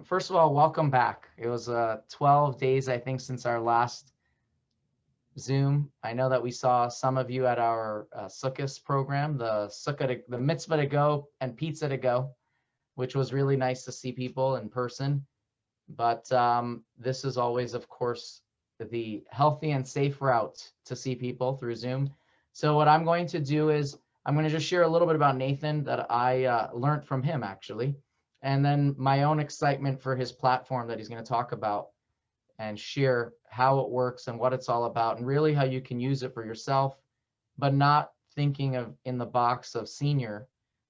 First of all, welcome back. It was 12 days, I think, since our last Zoom. I know that we saw some of you at our Sukkot program, the Mitzvah to Go and Pizza to Go, which was really nice to see people in person. But this is always, of course, the healthy and safe route to see people through Zoom. So what I'm going to do is I'm going to just share a little bit about Nathan that I learned from him, actually, and then my own excitement for his platform that he's going to talk about and share how it works and what it's all about and really how you can use it for yourself, but not thinking of in the box of senior,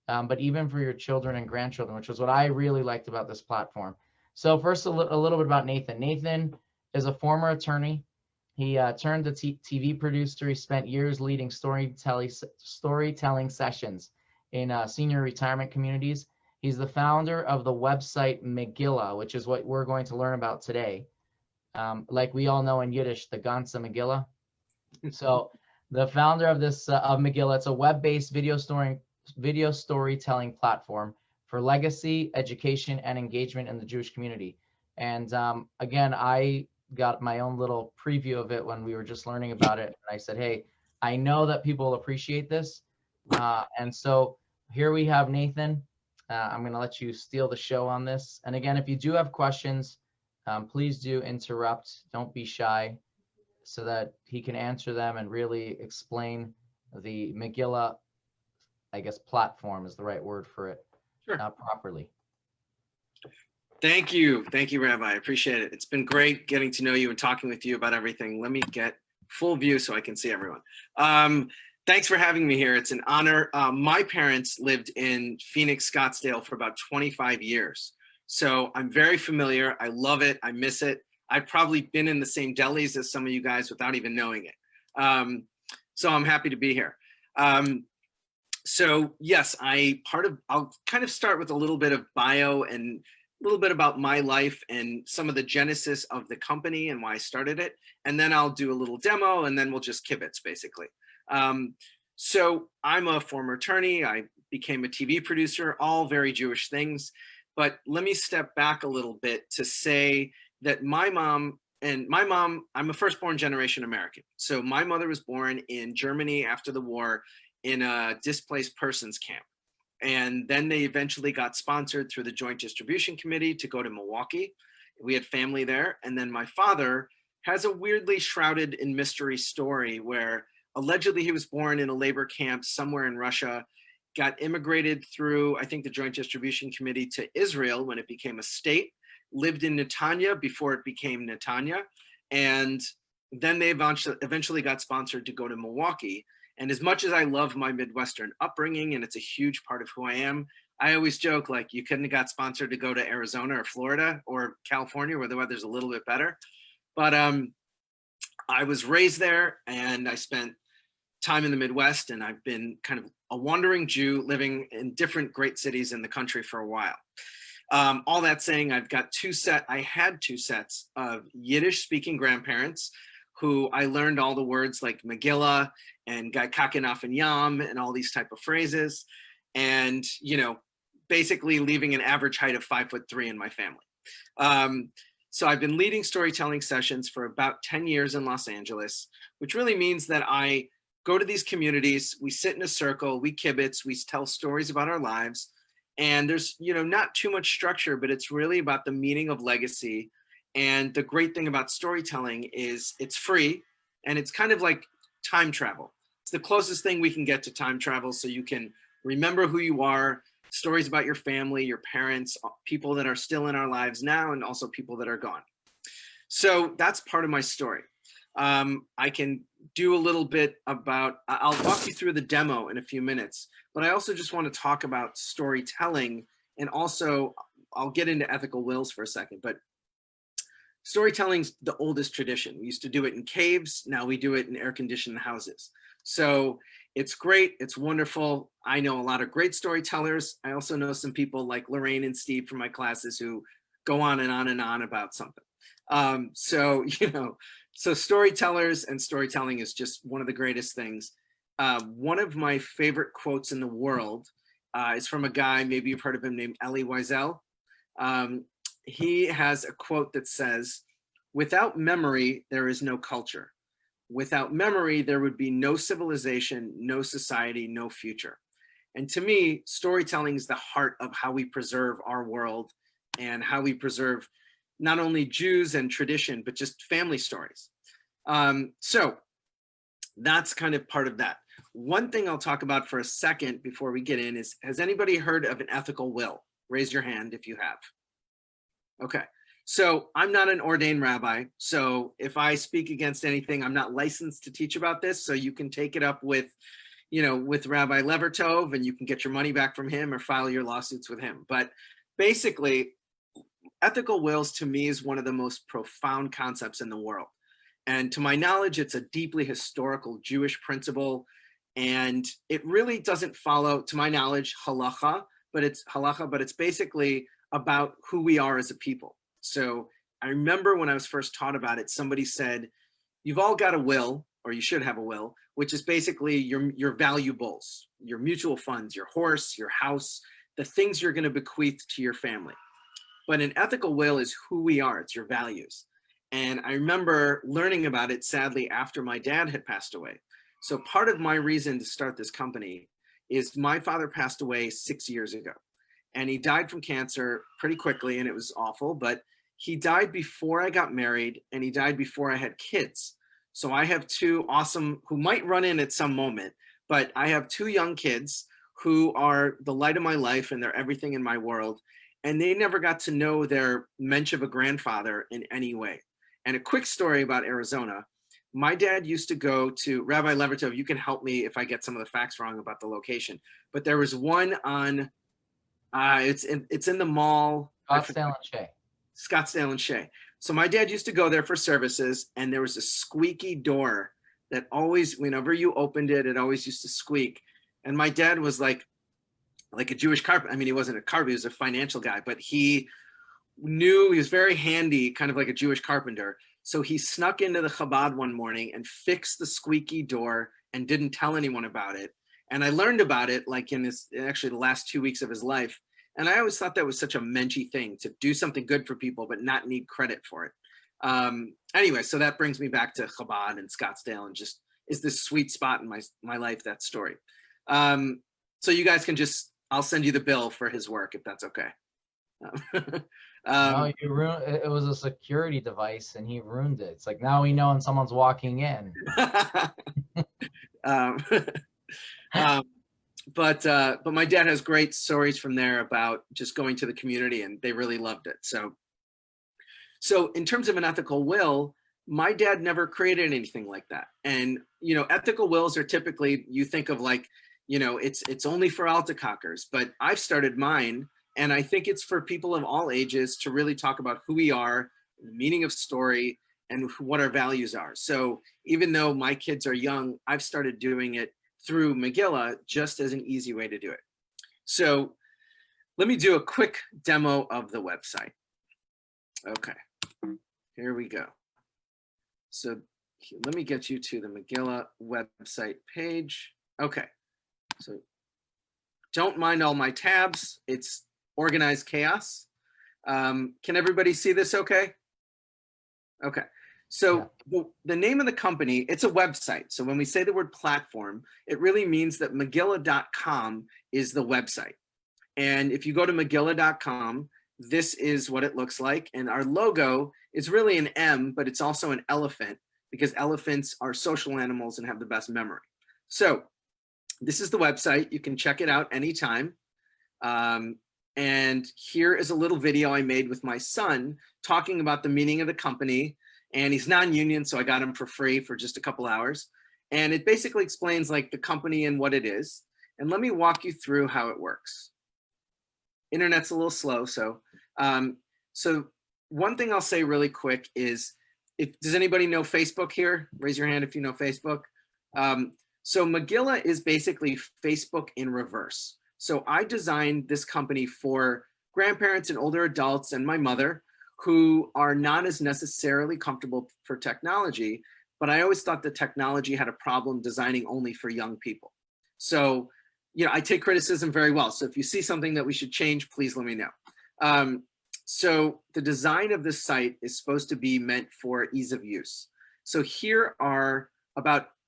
but even for your children and grandchildren, which was what I really liked about this platform. So first, a little bit about Nathan. Nathan is a former attorney. He turned to TV producer. He spent years leading storytelling sessions in senior retirement communities. He's the founder of the website Megilla, which is what we're going to learn about today. Like we all know in Yiddish, the Ganze Megillah. So the founder of this of Megillah, it's a web-based video storytelling platform for legacy, education, and engagement in the Jewish community. And again, I got my own little preview of it when we were just learning about it. And I said, hey, I know that people appreciate this. And so here we have Nathan. I'm going to let you steal the show on this. And again, if you do have questions, please do interrupt. Don't be shy, so that he can answer them and really explain the Megillah, I guess platform is the right word for it, Sure. Properly. Thank you, Rabbi. I appreciate it. It's been great getting to know you and talking with you about everything. Let me get full view so I can see everyone. Thanks for having me here. It's an honor. My parents lived in Phoenix, Scottsdale for about 25 years. So I'm very familiar. I love it. I miss it. I've probably been in the same delis as some of you guys without even knowing it. So I'm happy to be here. So yes, I'll kind of start with a little bit of bio and a little bit about my life and some of the genesis of the company and why I started it. And then I'll do a little demo and then we'll just kibitz basically. So I'm a former attorney. I became a TV producer, all very Jewish things. But let me step back a little bit to say that my mom, I'm a firstborn generation American. So my mother was born in Germany after the war in a displaced persons camp. And then they eventually got sponsored through the Joint Distribution Committee to go to Milwaukee. We had family there. And then my father has a weirdly shrouded in mystery story where allegedly he was born in a labor camp somewhere in Russia, got immigrated through, I think, the Joint Distribution Committee to Israel when it became a state, lived in Netanya before it became Netanya. And then they eventually got sponsored to go to Milwaukee. And as much as I love my Midwestern upbringing, and it's a huge part of who I am, I always joke, like, you couldn't have got sponsored to go to Arizona or Florida or California where the weather's a little bit better. But I was raised there and I spent time in the Midwest, and I've been kind of a wandering Jew living in different great cities in the country for a while. All that saying, I had two sets of Yiddish speaking grandparents who I learned all the words like Megillah and Gai Kakanaf and Yam and all these type of phrases. And, you know, basically leaving an average height of 5'3" in my family. So I've been leading storytelling sessions for about 10 years in Los Angeles, which really means that I go to these communities, we sit in a circle, we kibitz, we tell stories about our lives. And there's, you know, not too much structure, but it's really about the meaning of legacy. And the great thing about storytelling is it's free and it's kind of like time travel. It's the closest thing we can get to time travel, so you can remember who you are, stories about your family, your parents, people that are still in our lives now, and also people that are gone. So that's part of my story. I can do a little bit about, I'll walk you through the demo in a few minutes, but I also just want to talk about storytelling, and also I'll get into ethical wills for a second, but storytelling's the oldest tradition. We used to do it in caves. Now we do it in air-conditioned houses. So it's great. It's wonderful. I know a lot of great storytellers. I also know some people like Lorraine and Steve from my classes who go on and on and on about something. So, you know, so storytellers and storytelling is just one of the greatest things. One of my favorite quotes in the world is from a guy, maybe you've heard of him, named Elie Wiesel. he has a quote that says, "Without memory, there is no culture. Without memory, there would be no civilization, no society, no future." And to me, storytelling is the heart of how we preserve our world and how we preserve not only Jews and tradition, but just family stories. So that's kind of part of that. One thing I'll talk about for a second before we get in is, has anybody heard of an ethical will? Raise your hand if you have. Okay. So I'm not an ordained rabbi. So if I speak against anything, I'm not licensed to teach about this. So you can take it up with, with Rabbi Levertov, and you can get your money back from him or file your lawsuits with him. But basically, ethical wills to me is one of the most profound concepts in the world. And to my knowledge, it's a deeply historical Jewish principle. And it really doesn't follow, to my knowledge, halacha, but it's basically about who we are as a people. So I remember when I was first taught about it, somebody said, you've all got a will, or you should have a will, which is basically your valuables, your mutual funds, your horse, your house, the things you're going to bequeath to your family. But an ethical will is who we are, it's your values. And I remember learning about it, sadly, after my dad had passed away. So part of my reason to start this company is my father passed away 6 years ago. And he died from cancer pretty quickly, and it was awful, but he died before I got married, and he died before I had kids. So I have two awesome, who might run in at some moment, but I have two young kids who are the light of my life, and they're everything in my world. And they never got to know their mensch of a grandfather in any way. And a quick story about Arizona. My dad used to go to, Rabbi Levertov, you can help me if I get some of the facts wrong about the location, but there was one on, it's in the mall. Scottsdale and Shea. Scottsdale and Shea. So my dad used to go there for services, and there was a squeaky door that always, whenever you opened it, it always used to squeak. And my dad was like a Jewish carpenter. I mean, he wasn't a carpenter, he was a financial guy, but he knew, he was very handy, kind of like a Jewish carpenter. So he snuck into the Chabad one morning and fixed the squeaky door and didn't tell anyone about it. And I learned about it like in actually the last 2 weeks of his life. And I always thought that was such a menschy thing, to do something good for people, but not need credit for it. Anyway, so that brings me back to Chabad and Scottsdale, and just is this sweet spot in my life, that story. So you guys can just, I'll send you the bill for his work if that's okay. No, you ruined it. It was a security device, and he ruined it. It's like, now we know when someone's walking in. But my dad has great stories from there about just going to the community, and they really loved it. So in terms of an ethical will, my dad never created anything like that. And ethical wills are typically, you think of like, it's only for Altacockers, but I've started mine. And I think it's for people of all ages to really talk about who we are, the meaning of story, and what our values are. So even though my kids are young, I've started doing it through Megilla just as an easy way to do it. So let me do a quick demo of the website. Okay, here we go. So let me get you to the Megilla website page. Okay, so don't mind all my tabs. It's organized chaos. Can everybody see this okay? Okay, so yeah. The name of the company, it's a website. So when we say the word platform, it really means that Megilla.com is the website. And if you go to Megilla.com, this is what it looks like. And our logo is really an M, but it's also an elephant, because elephants are social animals and have the best memory. So this is the website. You can check it out anytime. And here is a little video I made with my son talking about the meaning of the company. And he's non-union, so I got him for free for just a couple hours. And it basically explains like the company and what it is. And let me walk you through how it works. Internet's a little slow, so one thing I'll say really quick is, does anybody know Facebook here? Raise your hand if you know Facebook. So Megilla is basically Facebook in reverse. So I designed this company for grandparents and older adults and my mother who are not as necessarily comfortable for technology, but I always thought that technology had a problem designing only for young people. So, I take criticism very well. So if you see something that we should change, please let me know. So the design of this site is supposed to be meant for ease of use. So here are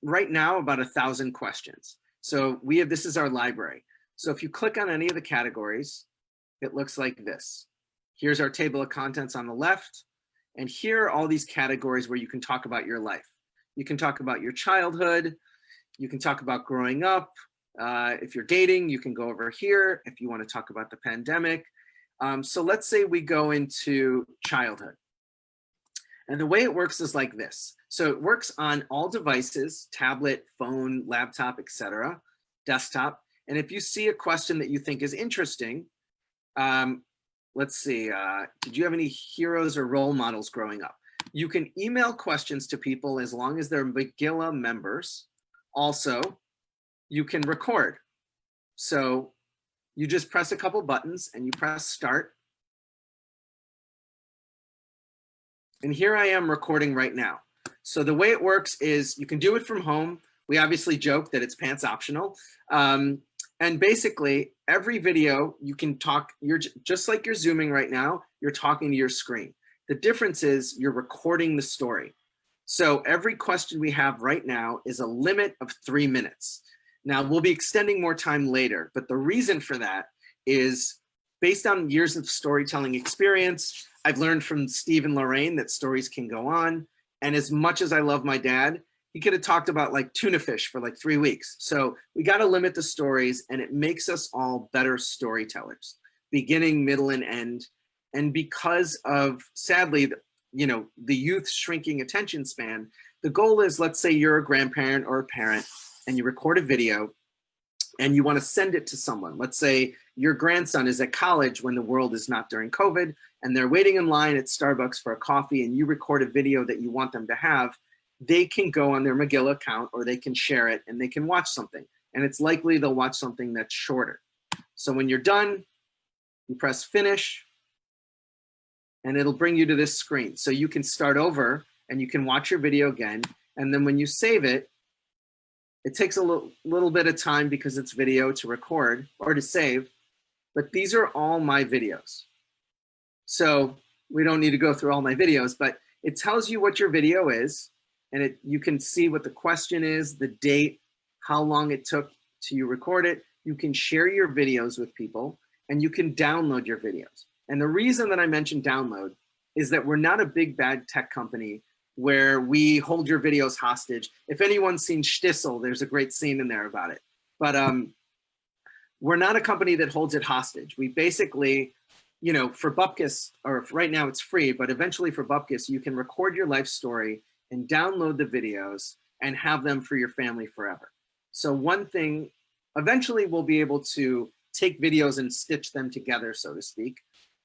right now, about 1,000 questions. So this is our library. So if you click on any of the categories, it looks like this. Here's our table of contents on the left. And here are all these categories where you can talk about your life. You can talk about your childhood. You can talk about growing up. If you're dating, you can go over here. If you want to talk about the pandemic. So let's say we go into childhood. And the way it works is like this. So it works on all devices, tablet, phone, laptop, etc., desktop. And if you see a question that you think is interesting, let's see, did you have any heroes or role models growing up? You can email questions to people as long as they're Megilla members. Also, you can record. So you just press a couple buttons and you press start. And here I am recording right now. So the way it works is you can do it from home. We obviously joke that it's pants optional. And basically every video you can talk, just like you're Zooming right now, you're talking to your screen. The difference is you're recording the story. So every question we have right now is a limit of 3 minutes. Now we'll be extending more time later, but the reason for that is based on years of storytelling experience. I've learned from Steve and Lorraine that stories can go on. And as much as I love my dad, he could have talked about like tuna fish for like 3 weeks. So we got to limit the stories, and it makes us all better storytellers, beginning, middle, and end. And because of, sadly, the youth shrinking attention span, the goal is, let's say you're a grandparent or a parent and you record a video and you want to send it to someone. Let's say your grandson is at college when the world is not during COVID, and they're waiting in line at Starbucks for a coffee, and you record a video that you want them to have. They can go on their Megilla account, or they can share it and they can watch something. And it's likely they'll watch something that's shorter. So when you're done, you press finish and it'll bring you to this screen. So you can start over and you can watch your video again. And then when you save it, it takes a little bit of time because it's video to record or to save, but these are all my videos. So we don't need to go through all my videos, but it tells you what your video is, and you can see what the question is, the date, how long it took to record it. You can share your videos with people, and you can download your videos. And the reason that I mentioned download is that we're not a big bad tech company where we hold your videos hostage. If anyone's seen Shtisel, there's a great scene in there about it. But we're not a company that holds it hostage. We basically, for Bupkis, or right now it's free, but eventually for Bupkis, you can record your life story and download the videos and have them for your family forever. So one thing, eventually we'll be able to take videos and stitch them together, so to speak.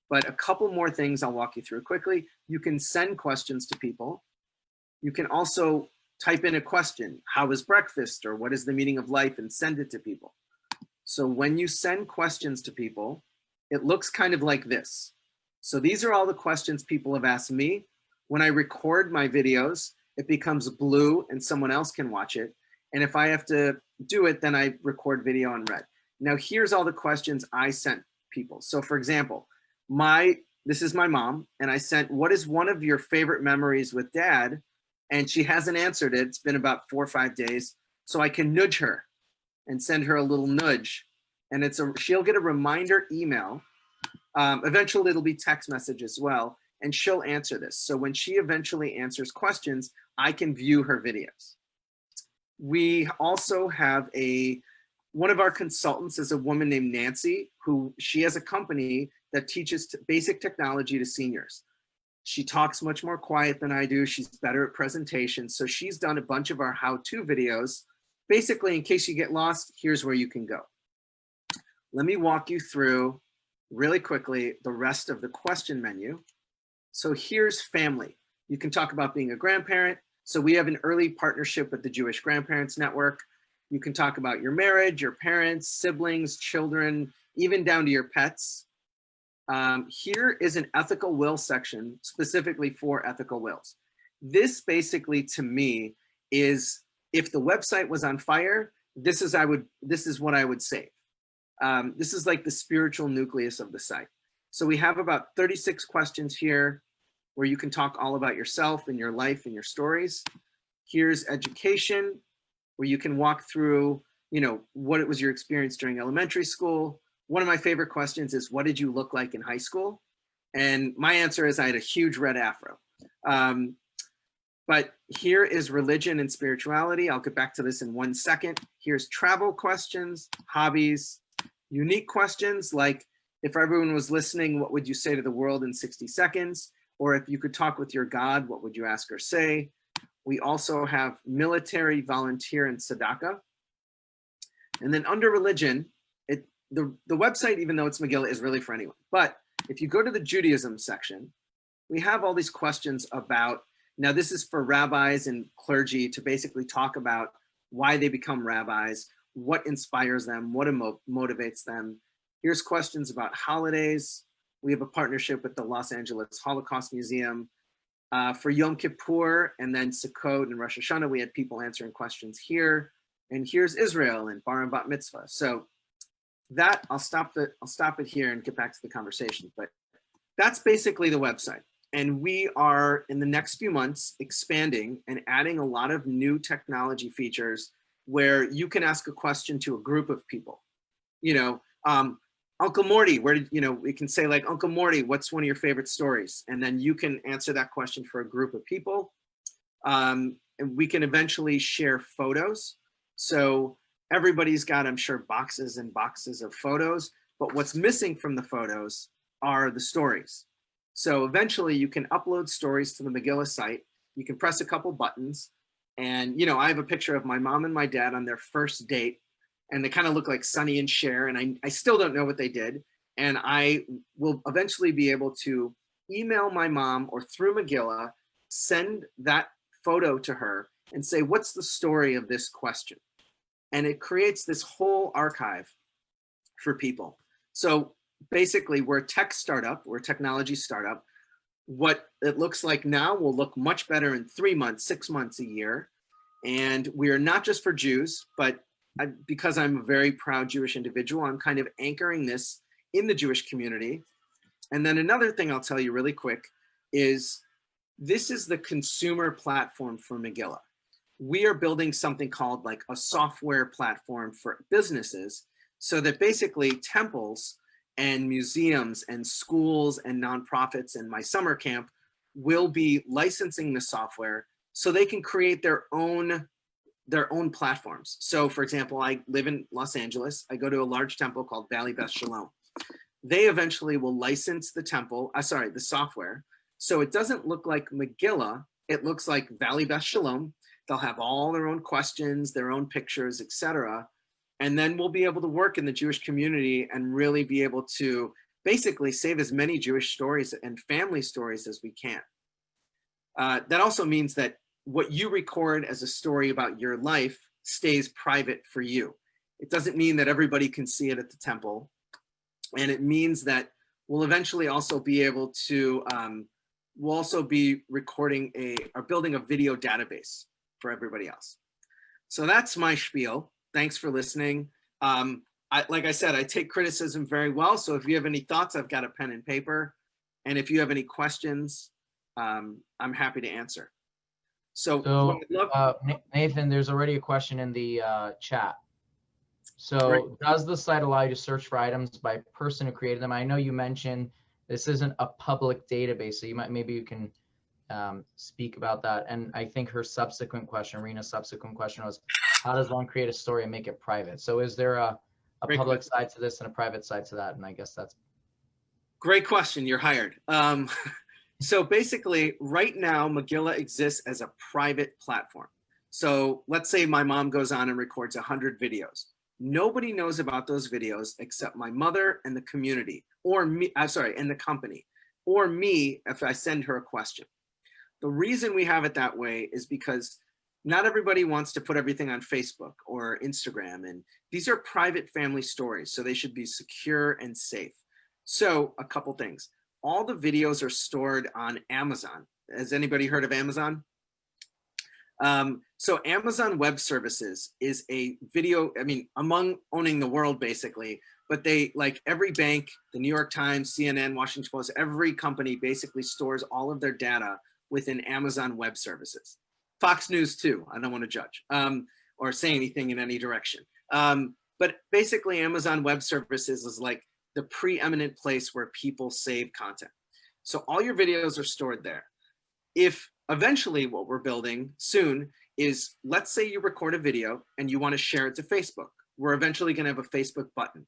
But a couple more things I'll walk you through quickly. You can send questions to people. You can also type in a question, how is breakfast, or what is the meaning of life, and send it to people. So when you send questions to people, it looks kind of like this. So these are all the questions people have asked me. When I record my videos, it becomes blue and someone else can watch it. And if I have to do it, then I record video on red. Now here's all the questions I sent people. So for example, this is my mom, and I sent, what is one of your favorite memories with dad? And she hasn't answered it. It's been about 4 or 5 days. So I can nudge her and send her a little nudge. And she'll get a reminder email. Eventually it'll be text message as well. And she'll answer this. So when she eventually answers questions, I can view her videos. We also have one of our consultants is a woman named Nancy, she has a company that teaches basic technology to seniors. She talks much more quiet than I do. She's better at presentations. So she's done a bunch of our how-to videos. Basically, in case you get lost, here's where you can go. Let me walk you through really quickly the rest of the question menu. So here's family. You can talk about being a grandparent. So we have an early partnership with the Jewish Grandparents Network. You can talk about your marriage, your parents, siblings, children, even down to your pets. Here is an ethical will section specifically for ethical wills. This basically, to me, is if the website was on fire, this is what I would save. This is like the spiritual nucleus of the site. So we have about 36 questions here where you can talk all about yourself and your life and your stories. Here's education, where you can walk through, you know, what it was your experience during elementary school. One of my favorite questions is, what did you look like in high school? And my answer is I had a huge red afro. But here is religion and spirituality. I'll get back to this in 1 second. Here's travel questions, hobbies, unique questions like, if everyone was listening, what would you say to the world in 60 seconds? Or if you could talk with your God, what would you ask or say? We also have military, volunteer, and tzedakah. And then under religion, the website, even though it's Megilla, is really for anyone. But if you go to the Judaism section, we have all these questions about, now this is for rabbis and clergy to basically talk about why they become rabbis, what inspires them, what motivates them. Here's questions about holidays. We have a partnership with the Los Angeles Holocaust Museum. For Yom Kippur and then Sukkot and Rosh Hashanah, we had people answering questions here. And here's Israel and Bar and Bat Mitzvah. So that, I'll stop it here and get back to the conversation. But that's basically the website. And we are, in the next few months, expanding and adding a lot of new technology features where you can ask a question to a group of people. You know, Uncle Morty, where did, you know, we can say like, Uncle Morty, what's one of your favorite stories? And then you can answer that question for a group of people. And we can eventually share photos. So everybody's got, I'm sure, boxes and boxes of photos, but what's missing from the photos are the stories. So eventually you can upload stories to the Megilla site. You can press a couple buttons and, you know, I have a picture of my mom and my dad on their first date, and they kind of look like Sonny and Cher, and I still don't know what they did. And I will eventually be able to email my mom or through Megilla, send that photo to her and say, what's the story of this question? And it creates this whole archive for people. So basically, we're a tech startup, we're a technology startup. What it looks like now will look much better in 3 months, 6 months, a year. And we are not just for Jews, but because I'm a very proud Jewish individual, I'm kind of anchoring this in the Jewish community. And then another thing I'll tell you really quick is this is the consumer platform for Megilla. We are building something called like a software platform for businesses so that basically temples and museums and schools and nonprofits and my summer camp will be licensing the software so they can create their own platforms. So for example, I live in Los Angeles. I go to a large temple called Valley Beth Shalom. They eventually will license the the software. So it doesn't look like Megilla, it looks like Valley Beth Shalom. They'll have all their own questions, their own pictures, etc. And then we'll be able to work in the Jewish community and really be able to basically save as many Jewish stories and family stories as we can. That also means that what you record as a story about your life stays private for you. It doesn't mean that everybody can see it at the temple. And it means that we'll eventually also be able to, we'll also be recording or building a video database for everybody else. So that's my spiel. Thanks for listening. Like I said, I take criticism very well. So if you have any thoughts, I've got a pen and paper. And if you have any questions, I'm happy to answer. So Nathan, there's already a question in the chat. So right. Does the site allow you to search for items by person who created them? I know you mentioned this isn't a public database, so maybe you can speak about that. And I think her subsequent question, Rena's subsequent question was, how does one create a story and make it private? So is there a public side to this and a private side to that? And I guess that's great question. You're hired. So basically, right now, Megilla exists as a private platform. So let's say my mom goes on and records 100 videos. Nobody knows about those videos except my mother and the community, or me, and the company, or me if I send her a question. The reason we have it that way is because not everybody wants to put everything on Facebook or Instagram, and these are private family stories, so they should be secure and safe. So a couple things. All the videos are stored on Amazon. Has anybody heard of Amazon? So Amazon Web Services is a video, among owning the world, basically, but they, like every bank, the New York Times, CNN, Washington Post, every company basically stores all of their data within Amazon Web Services. Fox News too, I don't want to judge or say anything in any direction. But basically Amazon Web Services is like the preeminent place where people save content. So all your videos are stored there. If eventually what we're building soon is, let's say you record a video and you want to share it to Facebook. We're eventually going to have a Facebook button.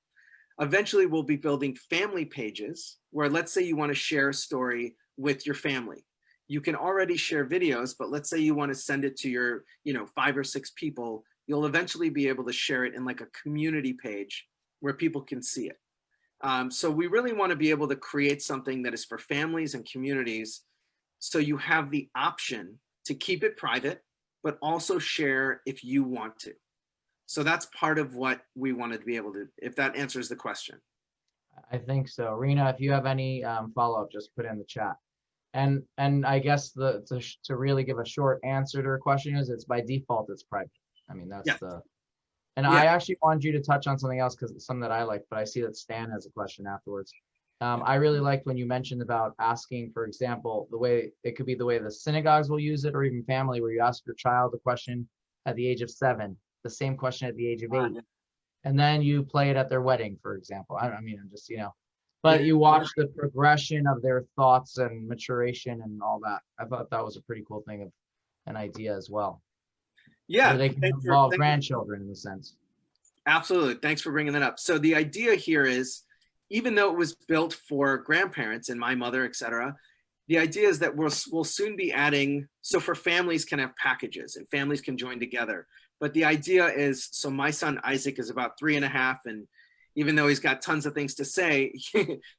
Eventually we'll be building family pages where, let's say you want to share a story with your family. You can already share videos, but let's say you want to send it to your, 5 or 6 people, you'll eventually be able to share it in like a community page where people can see it. So we really want to be able to create something that is for families and communities, so you have the option to keep it private, but also share if you want to. So that's part of what we wanted to be able to, if that answers the question. I think so. Rena, if you have any follow-up, just put it in the chat. And I guess to really give a short answer to her question is, it's by default, it's private. I mean, that's and I actually wanted you to touch on something else, because it's something that I like, but I see that Stan has a question afterwards. I really liked when you mentioned about asking, for example, the way it could be the way the synagogues will use it, or even family, where you ask your child a question at the age of 7, the same question at the age of 8, and then you play it at their wedding, for example. I mean, I'm just, but you watch the progression of their thoughts and maturation and all that. I thought that was a pretty cool thing of an idea as well. Yeah. Where they can involve grandchildren in a sense. Absolutely. Thanks for bringing that up. So the idea here is, even though it was built for grandparents and my mother, etc., the idea is that we'll soon be adding, so for families can have packages and families can join together. But the idea is, so my son Isaac is about 3.5, and even though he's got tons of things to say,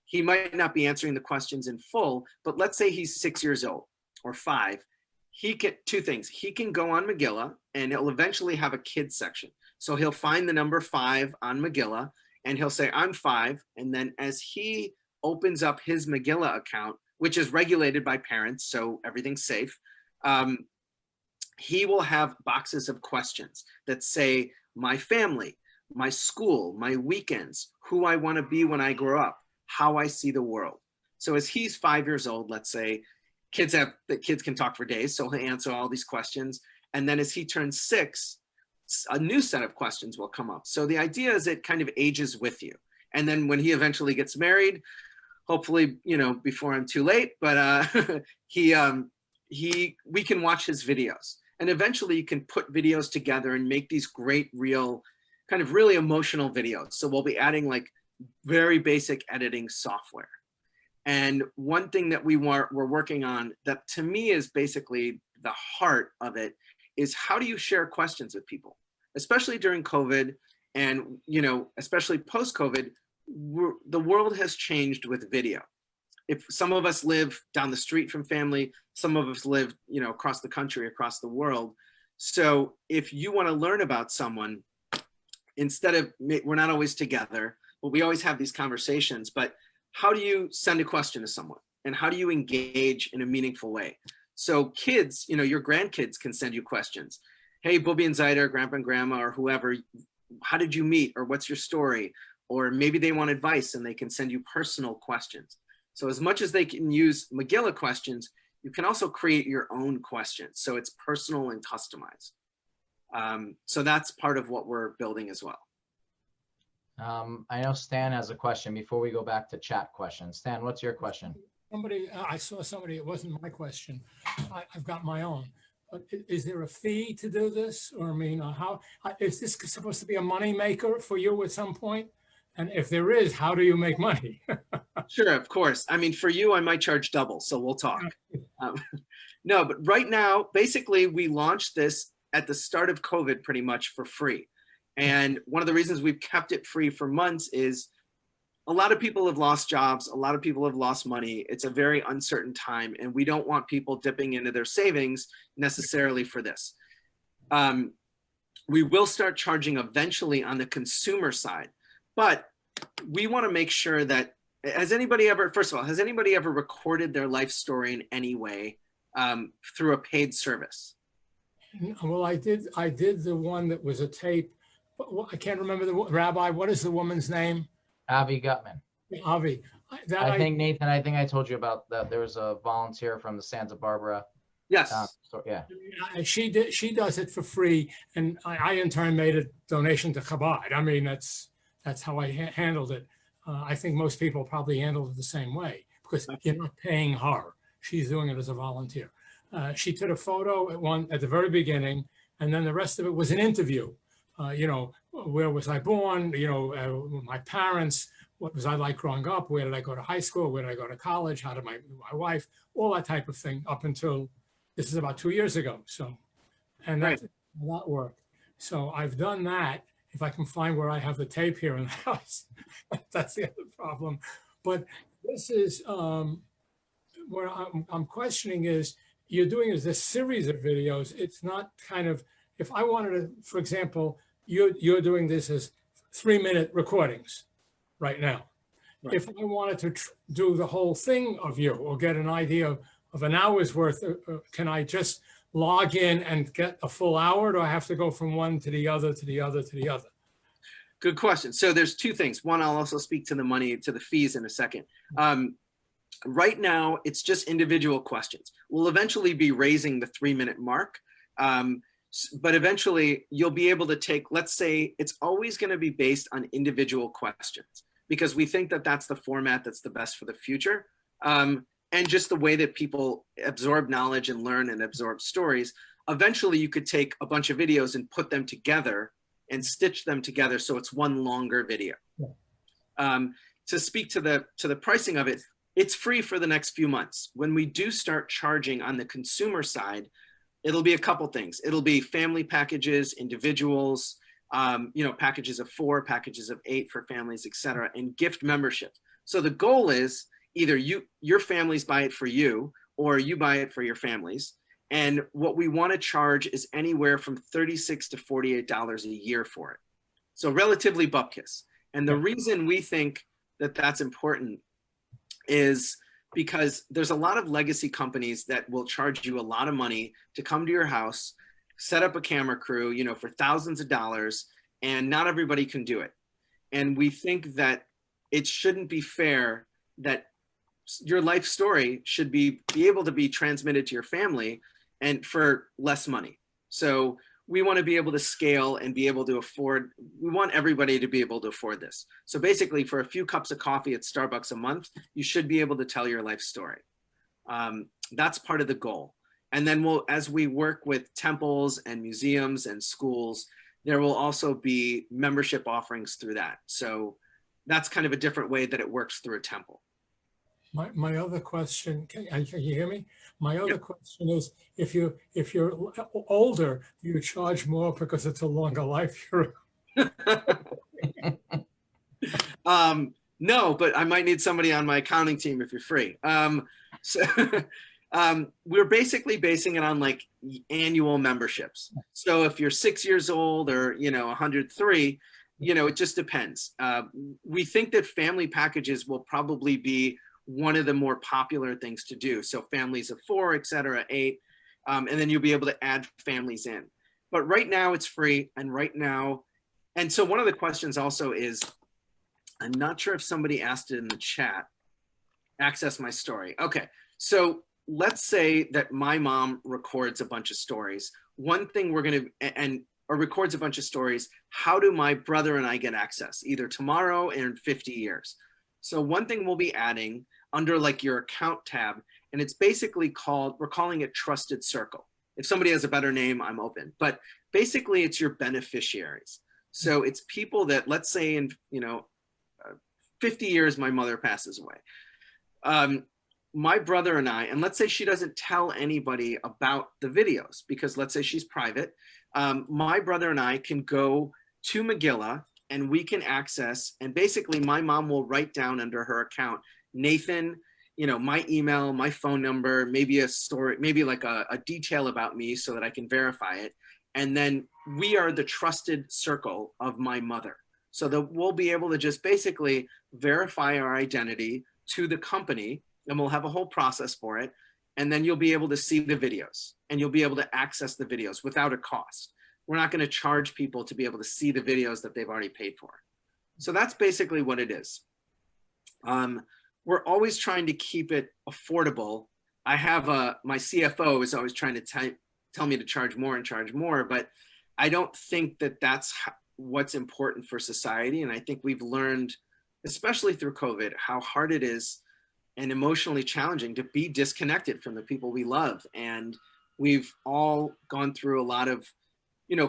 he might not be answering the questions in full, but let's say he's 6 years old or 5. He can, 2 things. He can go on Megilla and he'll eventually have a kids section. So he'll find the number 5 on Megilla and he'll say, I'm 5. And then as he opens up his Megilla account, which is regulated by parents, so everything's safe, he will have boxes of questions that say, my family, my school, my weekends, who I want to be when I grow up, how I see the world. So as he's 5 years old, let's say, kids can talk for days, so he'll answer all these questions. And then as he turns 6, a new set of questions will come up. So the idea is it kind of ages with you. And then when he eventually gets married, hopefully, before I'm too late, but we can watch his videos. And eventually you can put videos together and make these great, real, kind of really emotional videos. So we'll be adding like very basic editing software. And one thing that we're working on that to me is basically the heart of it is, how do you share questions with people, especially during COVID and, especially post-COVID, the world has changed with video. If some of us live down the street from family, some of us live, across the country, across the world. So if you want to learn about someone, instead of, we're not always together, but we always have these conversations, but how do you send a question to someone? And how do you engage in a meaningful way? So kids, your grandkids can send you questions. Hey, Booby and Zyder, Grandpa and Grandma, or whoever, how did you meet? Or what's your story? Or maybe they want advice and they can send you personal questions. So as much as they can use Megilla questions, you can also create your own questions. So it's personal and customized. So that's part of what we're building as well. I know Stan has a question before we go back to chat questions. Stan, what's your question? I saw somebody, it wasn't my question. I've got my own. But is there a fee to do this? Or how is this supposed to be a money maker for you at some point? And if there is, how do you make money? Sure, of course. I mean, for you, I might charge double, so we'll talk. No, but right now, basically, we launched this at the start of COVID pretty much for free. And one of the reasons we've kept it free for months is a lot of people have lost jobs. A lot of people have lost money. It's a very uncertain time, and we don't want people dipping into their savings necessarily for this. We will start charging eventually on the consumer side, but we want to make sure that, first of all, has anybody ever recorded their life story in any way through a paid service? Well, I did the one that was a tape. I can't remember Rabbi, what is the woman's name? Avi Gutman. Avi. I think, Nathan, I think I told you about that. There was a volunteer from the Santa Barbara. Yes. So, yeah. She does it for free, and I in turn made a donation to Chabad. I mean, that's how I handled it. I think most people probably handled it the same way because you're not paying her. She's doing it as a volunteer. She took a photo at the very beginning, and then the rest of it was an interview. Where was I born? My parents. What was I like growing up? Where did I go to high school? Where did I go to college? How did my wife? All that type of thing up until this is about 2 years ago. So, and that worked. So I've done that. If I can find where I have the tape here in the house, that's the other problem. But this is what I'm questioning is you're doing is this series of videos. It's not kind of, if I wanted to, for example, you're doing this as 3-minute recordings right now. Right. If I wanted to do the whole thing of you or get an idea of an hour's worth, can I just log in and get a full hour? Or do I have to go from one to the other, to the other, to the other? Good question. So there's two things. One, I'll also speak to the money, to the fees in a second. Right now, it's just individual questions. We'll eventually be raising the 3-minute mark. But eventually you'll be able to take, let's say it's always going to be based on individual questions because we think that that's the format that's the best for the future. And just the way that people absorb knowledge and learn and absorb stories. Eventually you could take a bunch of videos and put them together and stitch them together so it's one longer video. Yeah. To speak to the pricing of it, it's free for the next few months. When we do start charging on the consumer side, it'll be a couple things. It'll be family packages, individuals, packages of 4, packages of 8 for families, et cetera, and gift memberships. So the goal is either your families buy it for you or you buy it for your families. And what we want to charge is anywhere from $36 to $48 a year for it. So relatively bupkis. And the reason we think that that's important is because there's a lot of legacy companies that will charge you a lot of money to come to your house, set up a camera crew, for thousands of dollars, and not everybody can do it. And we think that it shouldn't be fair that your life story should be able to be transmitted to your family and for less money. So we want to be able to scale and be able to afford, we want everybody to be able to afford this. So basically for a few cups of coffee at Starbucks a month, you should be able to tell your life story. That's part of the goal. And then as we work with temples and museums and schools, there will also be membership offerings through that. So that's kind of a different way that it works through a temple. My other question, can you hear me? My other question is, if you're older, do you charge more because it's a longer life? No, but I might need somebody on my accounting team if you're free. We're basically basing it on like annual memberships. So if you're 6 years old or 103, it just depends. We think that family packages will probably be one of the more popular things to do. So families of 4, et cetera, 8, and then you'll be able to add families in. But right now it's free. And so one of the questions also is, I'm not sure if somebody asked it in the chat, access my story. Okay, so let's say that my mom records a bunch of stories. One thing we're gonna, or records a bunch of stories, how do my brother and I get access? Either tomorrow or in 50 years. So one thing we'll be adding under like your account tab, and it's basically we're calling it Trusted Circle. If somebody has a better name, I'm open, but basically it's your beneficiaries. So it's people that, let's say in 50 years, my mother passes away. My brother and I, and let's say she doesn't tell anybody about the videos because let's say she's private. My brother and I can go to Megilla and we can access, and basically my mom will write down under her account, Nathan, my email, my phone number, maybe a story, maybe like a detail about me so that I can verify it. And then we are the trusted circle of my mother. So that we'll be able to just basically verify our identity to the company, and we'll have a whole process for it. And then you'll be able to see the videos and you'll be able to access the videos without a cost. We're not going to charge people to be able to see the videos that they've already paid for. So that's basically what it is. We're always trying to keep it affordable. I have my CFO is always trying to tell me to charge more, but I don't think that that's what's important for society. And I think we've learned, especially through COVID, how hard it is and emotionally challenging to be disconnected from the people we love. And we've all gone through a lot of,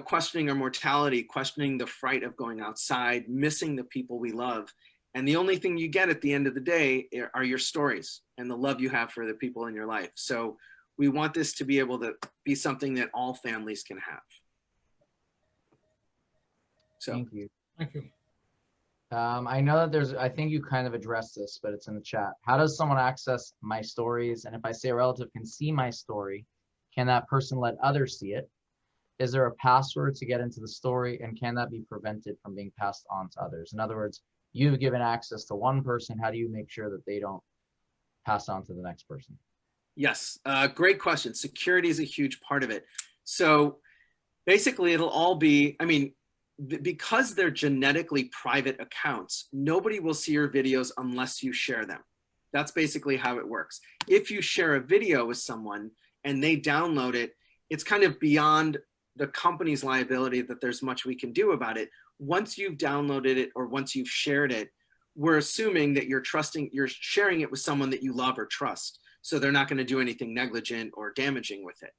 questioning our mortality, questioning the fright of going outside, missing the people we love. And the only thing you get at the end of the day are your stories and the love you have for the people in your life. So we want this to be able to be something that all families can have. So Thank you. Thank you. I know that I think you kind of addressed this, but it's in the chat. How does someone access my stories? And if I say a relative can see my story, can that person let others see it? Is there a password to get into the story? And can that be prevented from being passed on to others? In other words, you've given access to one person. How do you make sure that they don't pass on to the next person? Yes, great question. Security is a huge part of it. So basically it'll all be, because they're genetically private accounts, nobody will see your videos unless you share them. That's basically how it works. If you share a video with someone and they download it, it's kind of beyond the company's liability that there's much we can do about it. Once you've downloaded it or once you've shared it, we're assuming that you're sharing it with someone that you love or trust. So they're not going to do anything negligent or damaging with it.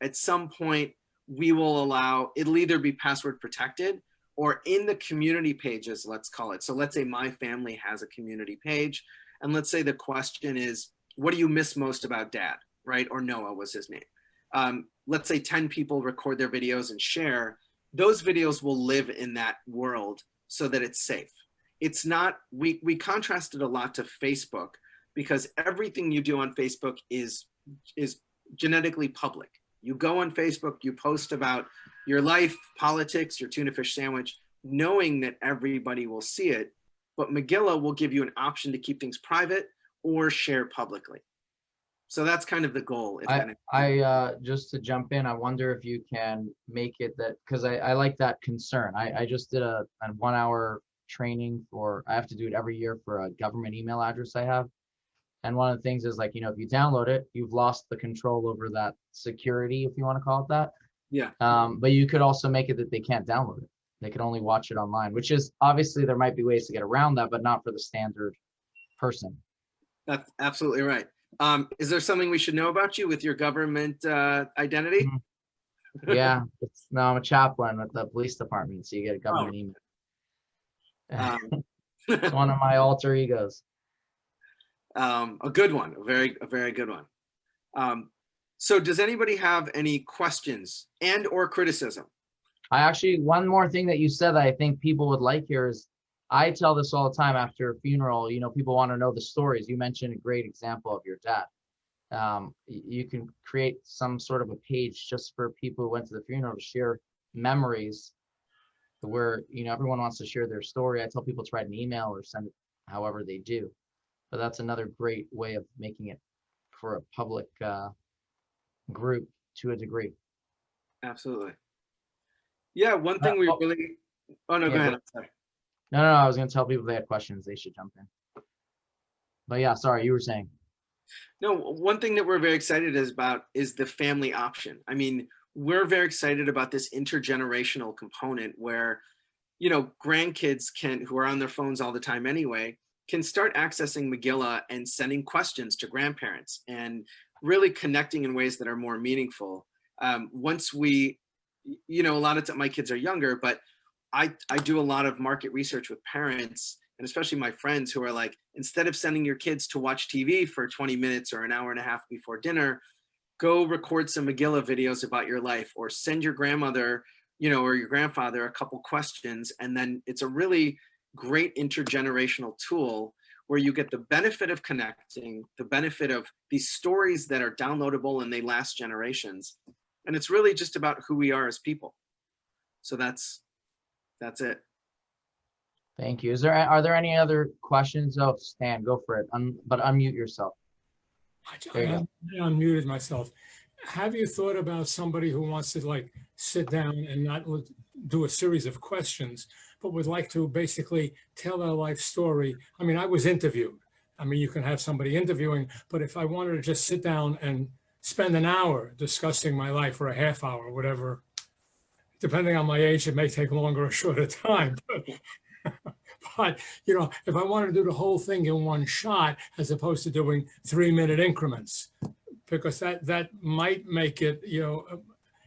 At some point, we will allow, it'll either be password protected or in the community pages, let's call it. So let's say my family has a community page. And let's say the question is, what do you miss most about Dad, right? Or Noah was his name. Let's say 10 people record their videos and share. Those videos will live in that world so that it's safe. It's not, we contrast it a lot to Facebook because everything you do on Facebook is genetically public. You go on Facebook, you post about your life, politics, your tuna fish sandwich, knowing that everybody will see it. But Megilla will give you an option to keep things private or share publicly. So that's kind of the goal. Just to jump in, I wonder if you can make it that, because I like that concern. I just did a 1 hour training I have to do it every year for a government email address I have. And one of the things is like, if you download it, you've lost the control over that security, if you want to call it that. Yeah. But you could also make it that they can't download it. They can only watch it online, which is obviously there might be ways to get around that, but not for the standard person. That's absolutely right. Is there something we should know about you with your government identity? Yeah, I'm a chaplain with the police department, so you get a government email. It's one of my alter egos. A good one, a very good one. So does anybody have any questions and or criticism? One more thing that you said that I think people would like here is, I tell this all the time after a funeral, people want to know the stories. You mentioned a great example of your dad. You can create some sort of a page just for people who went to the funeral to share memories where, everyone wants to share their story. I tell people to write an email or send it however they do. But that's another great way of making it for a public group to a degree. Absolutely. Yeah, one thing we really... Oh, no, go ahead. I'm sorry. No, I was going to tell people if they had questions, they should jump in. But yeah, sorry, you were saying. No, one thing that we're very excited about is the family option. We're very excited about this intergenerational component where, grandkids who are on their phones all the time anyway, can start accessing Megilla and sending questions to grandparents and really connecting in ways that are more meaningful. Once we, a lot of times my kids are younger, but I do a lot of market research with parents and especially my friends who are like, instead of sending your kids to watch TV for 20 minutes or an hour and a half before dinner, go record some Megilla videos about your life or send your grandmother, or your grandfather a couple questions. And then it's a really great intergenerational tool where you get the benefit of connecting, the benefit of these stories that are downloadable and they last generations. And it's really just about who we are as people. So that's it. Thank you. Are there any other questions? Oh, Stan, go for it. But unmute yourself. I unmuted myself. Have you thought about somebody who wants to sit down and not do a series of questions, but would like to basically tell their life story. I mean, I was interviewed. I mean, you can have somebody interviewing, but if I wanted to just sit down and spend an hour discussing my life, or a half hour, whatever, depending on my age, it may take longer or shorter time. But if I wanted to do the whole thing in one shot, as opposed to doing 3-minute increments, because that might make it,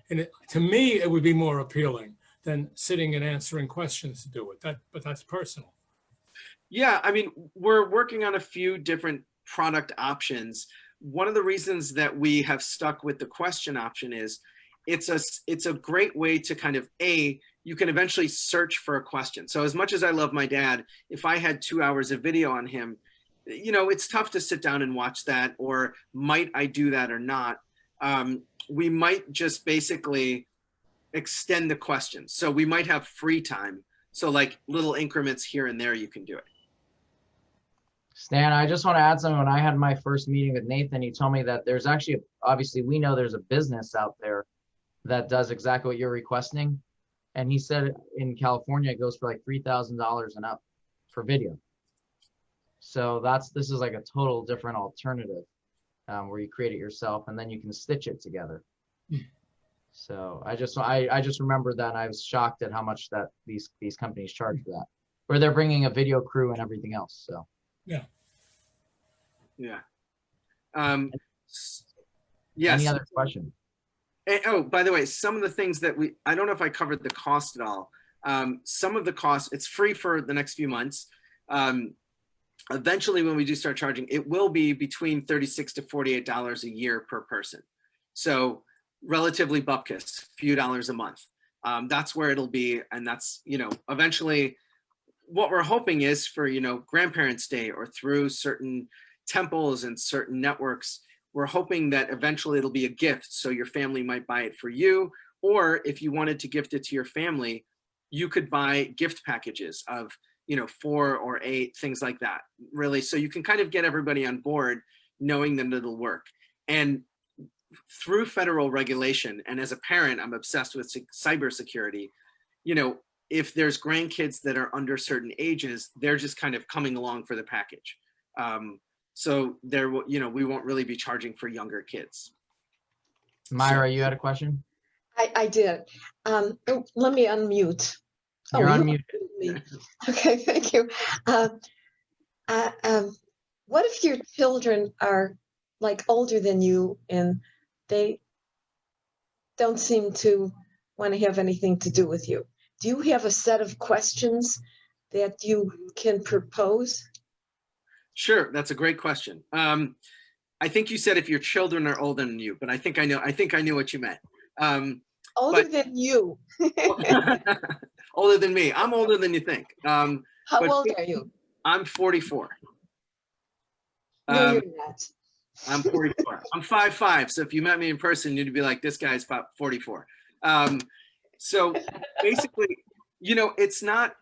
and to me, it would be more appealing than sitting and answering questions to do it. But that's personal. Yeah, I mean, we're working on a few different product options. One of the reasons that we have stuck with the question option is it's a great way to kind of, you can eventually search for a question. So as much as I love my dad, if I had 2 hours of video on him, it's tough to sit down and watch that, or might I do that or not? We might just basically extend the question. So we might have free time. So like little increments here and there, you can do it. Stan, I just want to add something. When I had my first meeting with Nathan, he told me that there's actually, obviously we know there's a business out there that does exactly what you're requesting. And he said in California, it goes for like $3,000 and up for video. So this is like a total different alternative where you create it yourself and then you can stitch it together. So I just remembered that, and I was shocked at how much that these companies charge for that, where they're bringing a video crew and everything else. So yeah. Yes. Any other question? Oh, by the way, some of the things that I don't know if I covered the cost at all. Some of the costs, it's free for the next few months. Eventually, when we do start charging, it will be between $36 to $48 a year per person. So relatively bupkis, a few dollars a month. That's where it'll be. And that's, eventually what we're hoping is for, Grandparents' Day or through certain temples and certain networks, we're hoping that eventually it'll be a gift. So your family might buy it for you, or if you wanted to gift it to your family, you could buy gift packages of, 4 or 8, things like that, really. So you can kind of get everybody on board knowing that it'll work. And through federal regulation, and as a parent, I'm obsessed with cybersecurity, if there's grandkids that are under certain ages, they're just kind of coming along for the package. So there, we won't really be charging for younger kids. Myra, you had a question? I did. Let me unmute. You're unmuted. Okay, thank you. What if your children are like older than you and they don't seem to want to have anything to do with you? Do you have a set of questions that you can propose? Sure, that's a great question. I think you said if your children are older than you, but I think I knew what you meant. Older than you. Older than me. I'm older than you think. How old are you? I'm 44. No, you're not. I'm 44. I'm 5'5". So if you met me in person, you'd be like, this guy's about 44. So basically, it's not,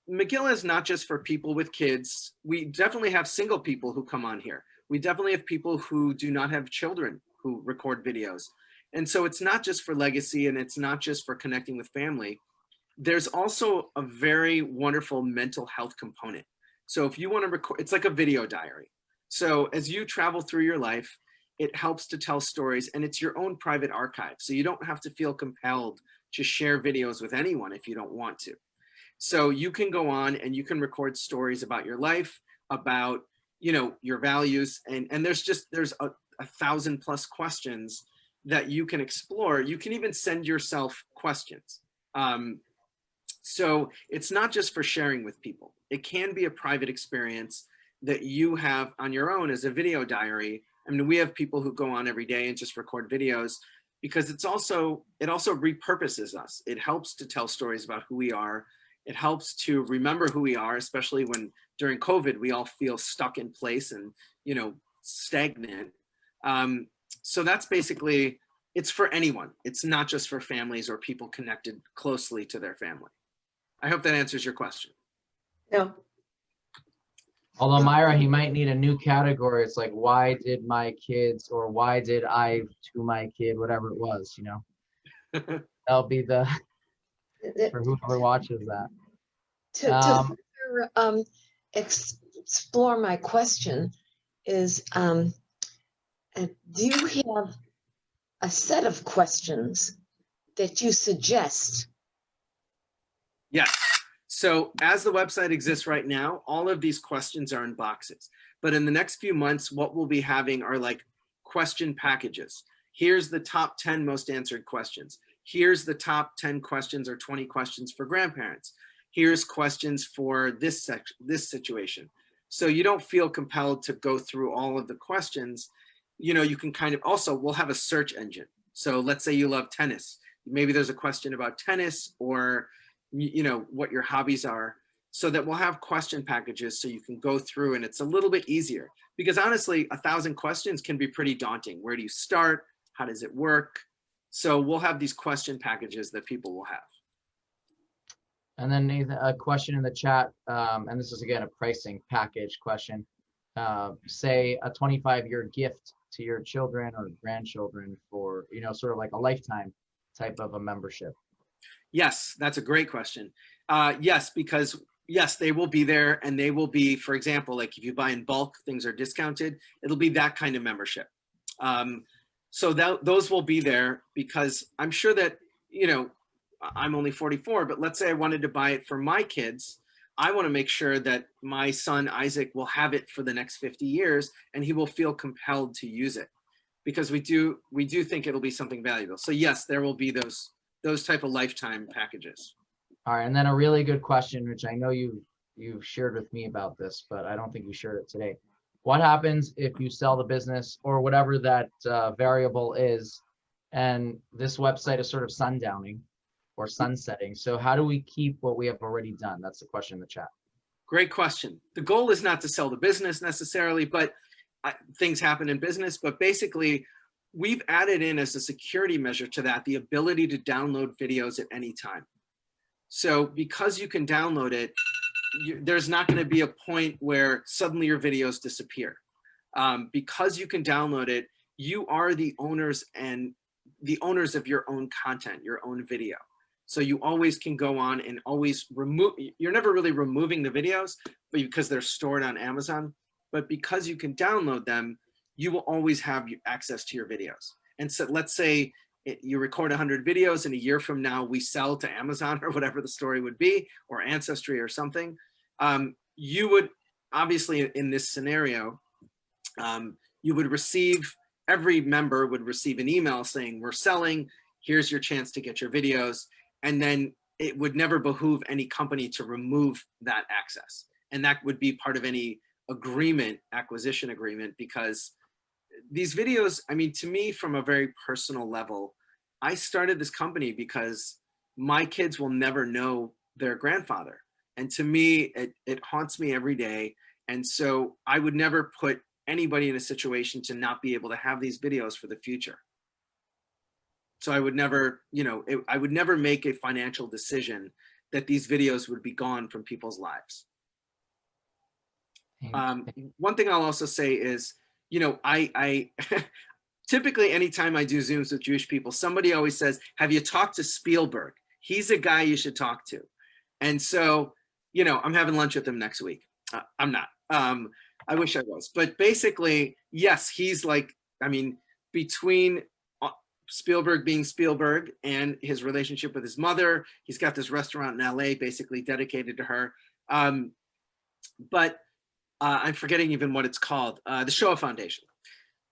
Megilla is not just for people with kids. We definitely have single people who come on here. We definitely have people who do not have children who record videos. And so it's not just for legacy, and it's not just for connecting with family. There's also a very wonderful mental health component. So if you want to record, it's like a video diary. So as you travel through your life, it helps to tell stories, and it's your own private archive. So you don't have to feel compelled to share videos with anyone if you don't want to. So you can go on and you can record stories about your life, about, your values. And there's a 1,000+ questions that you can explore. You can even send yourself questions. So it's not just for sharing with people. It can be a private experience that you have on your own as a video diary. I mean, we have people who go on every day and just record videos because it also repurposes us. It helps to tell stories about who we are. It helps to remember who we are, especially when during COVID, we all feel stuck in place and, stagnant. So that's basically, it's for anyone. It's not just for families or people connected closely to their family. I hope that answers your question. No. Although Myra, he might need a new category. It's like, why did my kids, or why did I to my kid, whatever it was, That'll be for whoever watches that. To Um, further, explore my question is, do you have a set of questions that you suggest? Yes. So as the website exists right now, all of these questions are in boxes. But in the next few months, what we'll be having are like question packages. Here's the top 10 most answered questions. Here's the top 10 questions or 20 questions for grandparents. Here's questions for this situation. So you don't feel compelled to go through all of the questions. You know, you can kind of also, we'll have a search engine. So let's say you love tennis. Maybe there's a question about tennis, or you know, what your hobbies are, so that we'll have question packages so you can go through, and it's a little bit easier, because honestly 1,000 questions can be pretty daunting. Where do you start? How does it work? So we'll have these question packages that people will have. and then Nathan, a question in the chat, and this is again a pricing package question. Say a 25-year gift to your children or grandchildren for, you know, sort of like a lifetime type of a membership. Yes, that's a great question. Yes, because yes, they will be there, and they will be, for example, like if you buy in bulk, things are discounted. It'll be that kind of membership. So those will be there, because I'm sure that, you know, I'm only 44, but let's say I wanted to buy it for my kids. I want to make sure that my son Isaac will have it for the next 50 years, and he will feel compelled to use it, because we do think it'll be something valuable. So yes, there will be those type of lifetime packages. All right, and then a really good question, which I know you've shared with me about this, but I don't think you shared it today. What happens if you sell the business or whatever that variable is, and this website is sort of sundowning or sunsetting? So how do we keep what we have already done? That's the question in the chat. Great question. The goal is not to sell the business necessarily, but things happen in business. But basically, we've added in as a security measure to that the ability to download videos at any time. So because you can download it, there's not going to be a point where suddenly your videos disappear. Because you can download it, you are the owners of your own content, your own video. So you always can go on and always remove, you're never really removing the videos, but because they're stored on Amazon, but because you can download them, you will always have access to your videos. And so let's say you record 100 videos, and a year from now we sell to Amazon or whatever the story would be, or Ancestry or something. You would obviously, in this scenario, you would receive, every member would receive an email saying, we're selling, here's your chance to get your videos. And then it would never behoove any company to remove that access. And that would be part of any agreement, acquisition agreement, because these videos, I mean, to me, from a very personal level, I started this company because my kids will never know their grandfather. And to me, it haunts me every day. And so I would never put anybody in a situation to not be able to have these videos for the future. So I would never, you know, I would never make a financial decision that these videos would be gone from people's lives. One thing I'll also say is, you know, I typically anytime I do Zooms with Jewish people, somebody always says, have you talked to Spielberg? He's a guy you should talk to. And so, you know, I'm having lunch with him next week. I'm not. I wish I was. But basically, yes, he's like, I mean, between Spielberg being Spielberg and his relationship with his mother, he's got this restaurant in LA basically dedicated to her. But I'm forgetting even what it's called, the Shoah Foundation.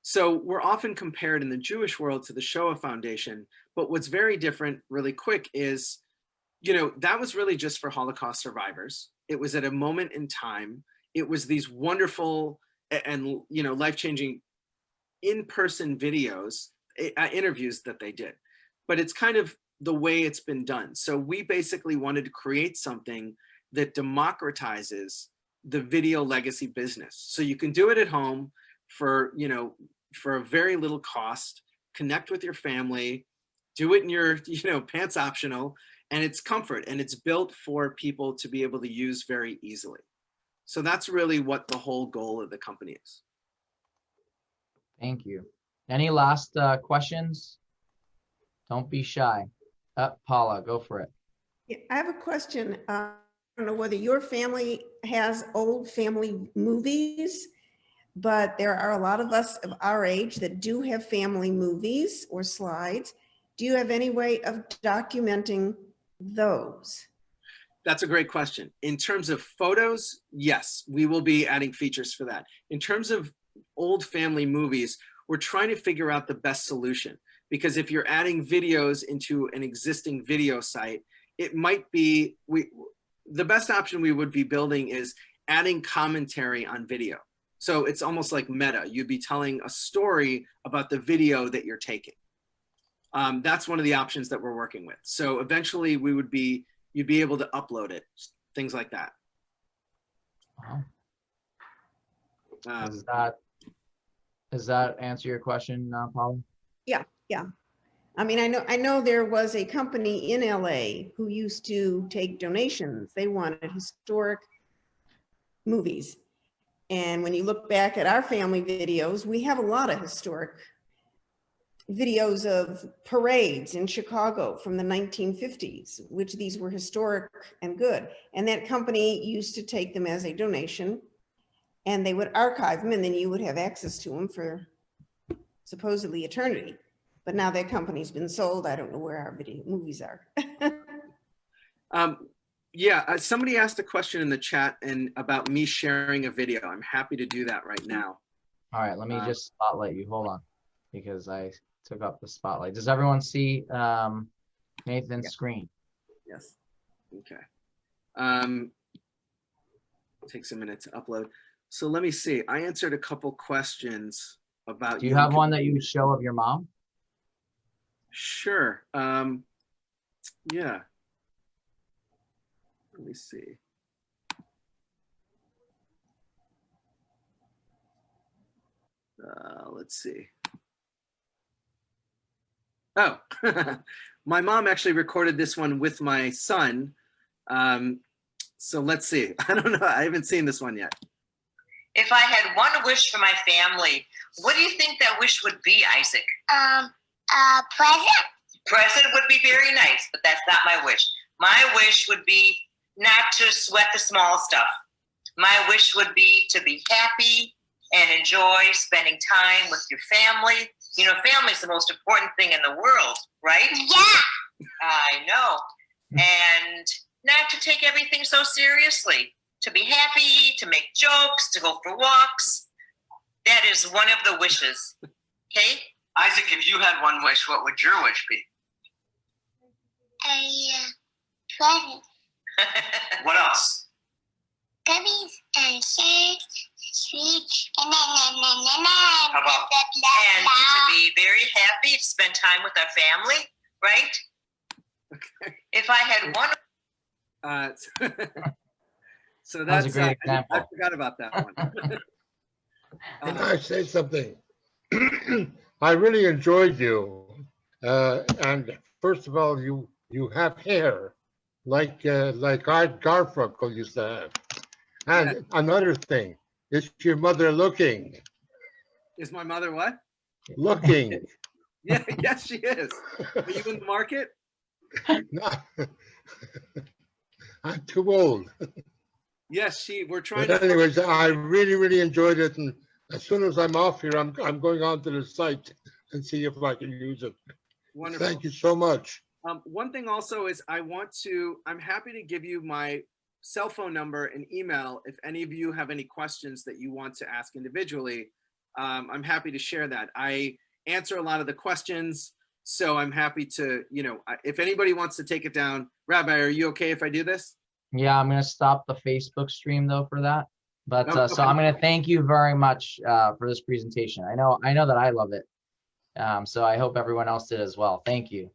So we're often compared in the Jewish world to the Shoah Foundation, but what's very different really quick is, you know, that was really just for Holocaust survivors. It was at a moment in time. It was these wonderful and, you know, life-changing in-person videos, interviews that they did, but it's kind of the way it's been done. So we basically wanted to create something that democratizes the video legacy business. So you can do it at home for, you know, for a very little cost, connect with your family, do it in your, you know, pants optional, and it's comfort, and it's built for people to be able to use very easily. So that's really what the whole goal of the company is. Thank you. Any last questions? Don't be shy. Paula, go for it. Yeah, I have a question. don't know whether your family has old family movies, but there are a lot of us of our age that do have family movies or slides. Do you have any way of documenting those? That's a great question. In terms of photos, yes, we will be adding features for that. In terms of old family movies, we're trying to figure out the best solution, because if you're adding videos into an existing video site, it might be, the best option we would be building is adding commentary on video. So it's almost like meta. You'd be telling a story about the video that you're taking. That's one of the options that we're working with. So eventually you'd be able to upload it, things like that. Wow. Does that answer your question, Paula? Yeah. I mean, I know there was a company in LA who used to take donations. They wanted historic movies. And when you look back at our family videos, we have a lot of historic videos of parades in Chicago from the 1950s, which these were historic and good. And that company used to take them as a donation, and they would archive them, and then you would have access to them for supposedly eternity. But now that company's been sold. I don't know where our video movies are. Yeah, somebody asked a question in the chat and about me sharing a video. I'm happy to do that right now. All right, let me just spotlight you. Hold on, because I took up the spotlight. Does everyone see Nathan's screen? Yes. Okay. Takes a minute to upload. So let me see. I answered a couple questions about. Do you have one that you would show of your mom? Sure. Yeah. Let me see. Let's see. Oh, my mom actually recorded this one with my son. So let's see. I don't know. I haven't seen this one yet. If I had one wish for my family, what do you think that wish would be, Isaac? Present. Present would be very nice, but that's not my wish. My wish would be not to sweat the small stuff. My wish would be to be happy and enjoy spending time with your family. You know, family is the most important thing in the world, right? Yeah. I know. And not to take everything so seriously. To be happy, to make jokes, to go for walks. That is one of the wishes. Okay? Isaac, if you had one wish, what would your wish be? Present. What else? Gummies and shirts, sweets, and How about? And to be very happy, to spend time with our family, right? Okay. If I had one. So That was a that's great example. I forgot about that one. Can I say something? I really enjoyed you. And first of all, you have hair like Art Garfunkel used to have. And another thing, is your mother looking? Is my mother what? Looking. Yeah, yes, she is. Are you in the market? No. I'm too old. Yes, we're trying But to. anyways, I really, really enjoyed it. And as soon as I'm off here, I'm going onto the site and see if I can use it. Wonderful. Thank you so much. One thing also is I'm happy to give you my cell phone number and email if any of you have any questions that you want to ask individually. I'm happy to share that. I answer a lot of the questions, so I'm happy to, if anybody wants to take it down. Rabbi, are you okay if I do this? Yeah, I'm going to stop the Facebook stream though for that. But Okay. so I'm going to thank you very much for this presentation. I know that I love it. So I hope everyone else did as well. Thank you.